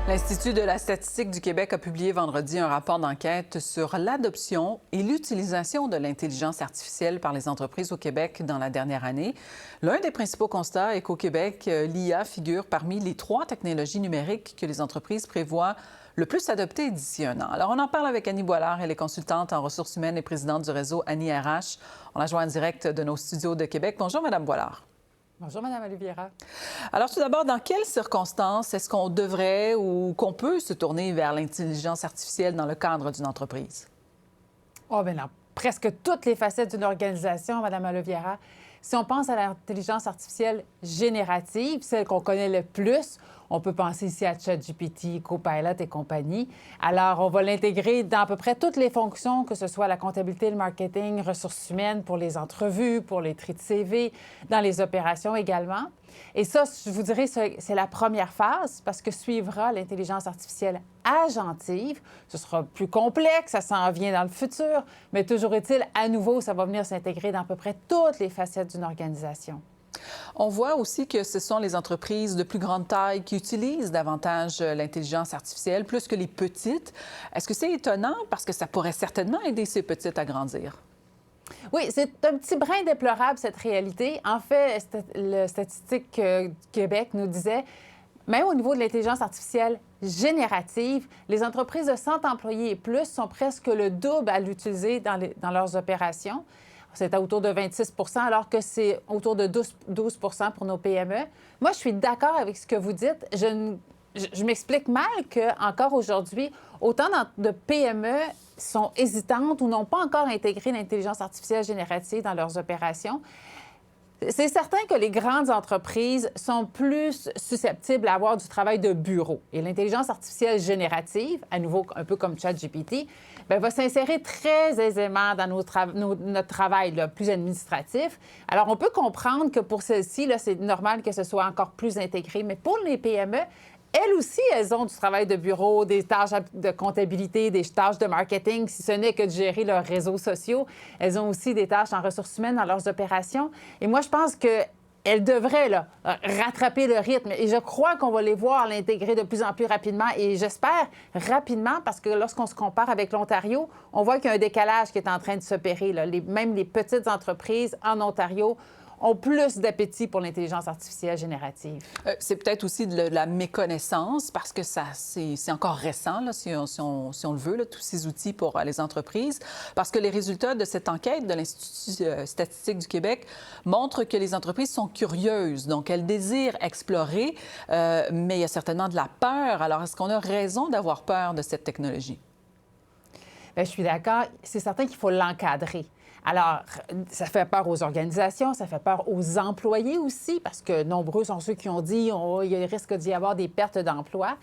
L'Institut de la statistique du Québec a publié vendredi un rapport d'enquête sur l'adoption et l'utilisation de l'intelligence artificielle par les entreprises au Québec dans la dernière année. L'un des principaux constats est qu'au Québec, l'IA figure parmi les 3 technologies numériques que les entreprises prévoient le plus adopter d'ici un an. Alors, on en parle avec Annie Boilard. Elle est consultante en ressources humaines et présidente du réseau Annie RH. On la joint en direct de nos studios de Québec. Bonjour, Madame Boilard. Bonjour, Mme Oliviera. Alors, tout d'abord, dans quelles circonstances est-ce qu'on devrait ou qu'on peut se tourner vers l'intelligence artificielle dans le cadre d'une entreprise? Oh, bien, dans presque toutes les facettes d'une organisation, Mme Oliviera. Si on pense à l'intelligence artificielle générative, celle qu'on connaît le plus, on peut penser ici à ChatGPT, Copilot et compagnie. Alors, on va l'intégrer dans à peu près toutes les fonctions, que ce soit la comptabilité, le marketing, ressources humaines pour les entrevues, pour les tri de CV, dans les opérations également. Et ça, je vous dirais, c'est la première phase parce que suivra l'intelligence artificielle agentive. Ce sera plus complexe, ça s'en vient dans le futur, mais toujours est-il, à nouveau, ça va venir s'intégrer dans à peu près toutes les facettes d'une organisation. On voit aussi que ce sont les entreprises de plus grande taille qui utilisent davantage l'intelligence artificielle, plus que les petites. Est-ce que c'est étonnant? Parce que ça pourrait certainement aider ces petites à grandir. Oui, c'est un petit brin déplorable, cette réalité. En fait, le Statistique du Québec nous disait, même au niveau de l'intelligence artificielle générative, les entreprises de 100 employés et plus sont presque le double à l'utiliser dans leurs opérations. C'est autour de 26 alors que c'est autour de 12 pour nos PME. Moi, je suis d'accord avec ce que vous dites. Je m'explique mal qu'encore aujourd'hui, autant de PME sont hésitantes ou n'ont pas encore intégré l'intelligence artificielle générative dans leurs opérations. C'est certain que les grandes entreprises sont plus susceptibles à avoir du travail de bureau. Et l'intelligence artificielle générative, à nouveau un peu comme ChatGPT, va s'insérer très aisément dans notre travail là, plus administratif. Alors, on peut comprendre que pour celle-ci, c'est normal que ce soit encore plus intégré. Mais pour les PME, elles aussi, elles ont du travail de bureau, des tâches de comptabilité, des tâches de marketing, si ce n'est que de gérer leurs réseaux sociaux. Elles ont aussi des tâches en ressources humaines dans leurs opérations. Et moi, je pense qu'elles devraient là, rattraper le rythme. Et je crois qu'on va les voir l'intégrer de plus en plus rapidement. Et j'espère rapidement, parce que lorsqu'on se compare avec l'Ontario, on voit qu'il y a un décalage qui est en train de s'opérer. Même les petites entreprises en Ontario ont plus d'appétit pour l'intelligence artificielle générative. C'est peut-être aussi de la méconnaissance, parce que c'est encore récent, là, si on le veut, là, tous ces outils pour les entreprises, parce que les résultats de cette enquête de l'Institut statistique du Québec montrent que les entreprises sont curieuses, donc elles désirent explorer, mais il y a certainement de la peur. Alors, est-ce qu'on a raison d'avoir peur de cette technologie? Bien, je suis d'accord. C'est certain qu'il faut l'encadrer. Alors, ça fait peur aux organisations, ça fait peur aux employés aussi, parce que nombreux sont ceux qui ont dit qu'il y a risque d'y avoir des pertes d'emplois.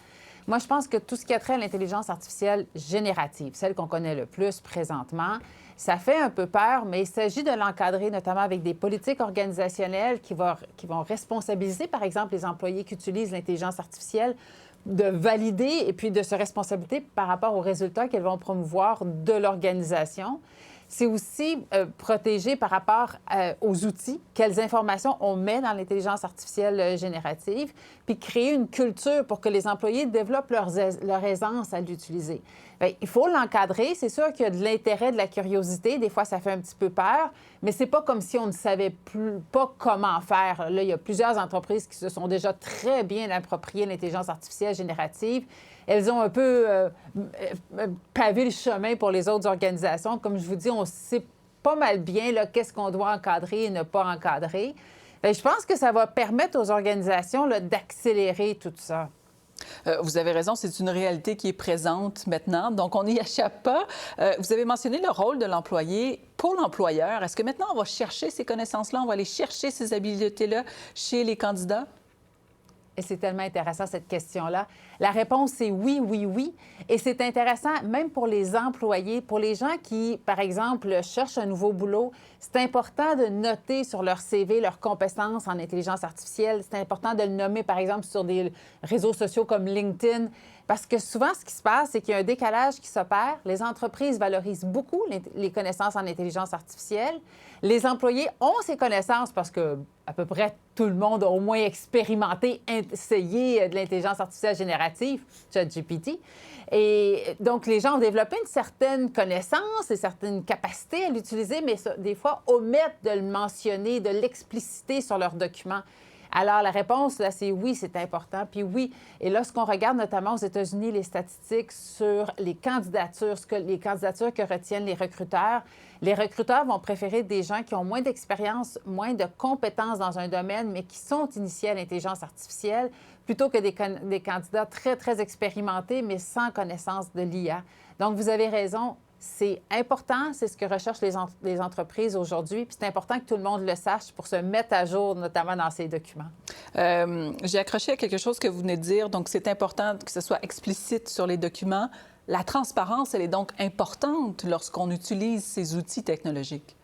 Moi, je pense que tout ce qui a trait à l'intelligence artificielle générative, celle qu'on connaît le plus présentement, ça fait un peu peur, mais il s'agit de l'encadrer, notamment avec des politiques organisationnelles qui vont responsabiliser, par exemple, les employés qui utilisent l'intelligence artificielle, de valider et puis de se responsabiliser par rapport aux résultats qu'elles vont promouvoir de l'organisation. C'est aussi protéger par rapport aux outils, quelles informations on met dans l'intelligence artificielle générative, puis créer une culture pour que les employés développent leur aisance à l'utiliser. Bien, il faut l'encadrer. C'est sûr qu'il y a de l'intérêt, de la curiosité. Des fois, ça fait un petit peu peur, mais c'est pas comme si on ne savait pas comment faire. Là, il y a plusieurs entreprises qui se sont déjà très bien appropriées l'intelligence artificielle générative. Elles ont un peu pavé le chemin pour les autres organisations. Comme je vous dis, on sait pas mal bien qu'est-ce qu'on doit encadrer et ne pas encadrer. Bien, je pense que ça va permettre aux organisations d'accélérer tout ça. Vous avez raison, c'est une réalité qui est présente maintenant, donc on n'y échappe pas. Vous avez mentionné le rôle de l'employé pour l'employeur. Est-ce que maintenant on va chercher ces connaissances-là, on va aller chercher ces habiletés-là chez les candidats? Et c'est tellement intéressant, cette question-là. La réponse est oui, oui, oui. Et c'est intéressant même pour les employés, pour les gens qui, par exemple, cherchent un nouveau boulot. C'est important de noter sur leur CV leurs compétences en intelligence artificielle. C'est important de le nommer, par exemple, sur des réseaux sociaux comme LinkedIn. Parce que souvent, ce qui se passe, c'est qu'il y a un décalage qui s'opère. Les entreprises valorisent beaucoup les connaissances en intelligence artificielle. Les employés ont ces connaissances parce que à peu près tout le monde a au moins expérimenté, essayé de l'intelligence artificielle générative, ChatGPT. Et donc, les gens ont développé une certaine connaissance et certaines capacités à l'utiliser, mais des fois omettent de le mentionner, de l'expliciter sur leurs documents. Alors, la réponse, là, c'est oui, c'est important. Puis oui, et lorsqu'on regarde notamment aux États-Unis les statistiques sur les candidatures, les candidatures que retiennent les recruteurs vont préférer des gens qui ont moins d'expérience, moins de compétences dans un domaine, mais qui sont initiés à l'intelligence artificielle, plutôt que des candidats très, très expérimentés, mais sans connaissance de l'IA. Donc, vous avez raison. C'est important, c'est ce que recherchent les entreprises aujourd'hui, puis c'est important que tout le monde le sache pour se mettre à jour, notamment dans ces documents. J'ai accroché à quelque chose que vous venez de dire, donc c'est important que ce soit explicite sur les documents. La transparence, elle est donc importante lorsqu'on utilise ces outils technologiques.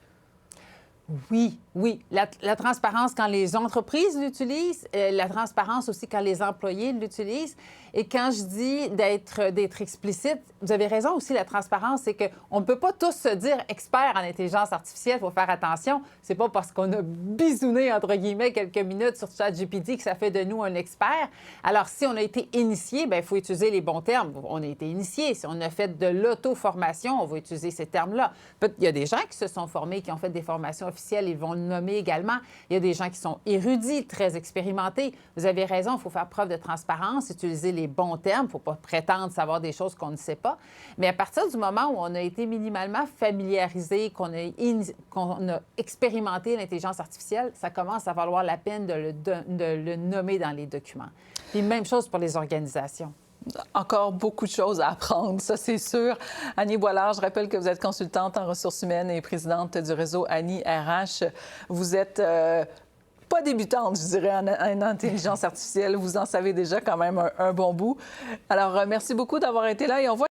Oui, oui. La transparence quand les entreprises l'utilisent, la transparence aussi quand les employés l'utilisent. Et quand je dis d'être explicite, vous avez raison aussi, la transparence, c'est qu'on ne peut pas tous se dire experts en intelligence artificielle, il faut faire attention. C'est pas parce qu'on a bisouné, entre guillemets, quelques minutes sur ChatGPT que ça fait de nous un expert. Alors, si on a été initié, bien, il faut utiliser les bons termes. On a été initié. Si on a fait de l'auto-formation, on va utiliser ces termes-là. Il y a des gens qui se sont formés, qui ont fait des formations officielles, ils vont le nommer également. Il y a des gens qui sont érudits, très expérimentés. Vous avez raison, il faut faire preuve de transparence, utiliser les bons termes. Il ne faut pas prétendre savoir des choses qu'on ne sait pas. Mais à partir du moment où on a été minimalement familiarisé, qu'on a expérimenté l'intelligence artificielle, ça commence à valoir la peine de le nommer dans les documents. Puis même chose pour les organisations. Encore beaucoup de choses à apprendre, ça c'est sûr. Annie Boilard, je rappelle que vous êtes consultante en ressources humaines et présidente du réseau Annie RH. Vous êtes pas débutante, je dirais, en intelligence artificielle. Vous en savez déjà quand même un bon bout. Alors, merci beaucoup d'avoir été là et on voit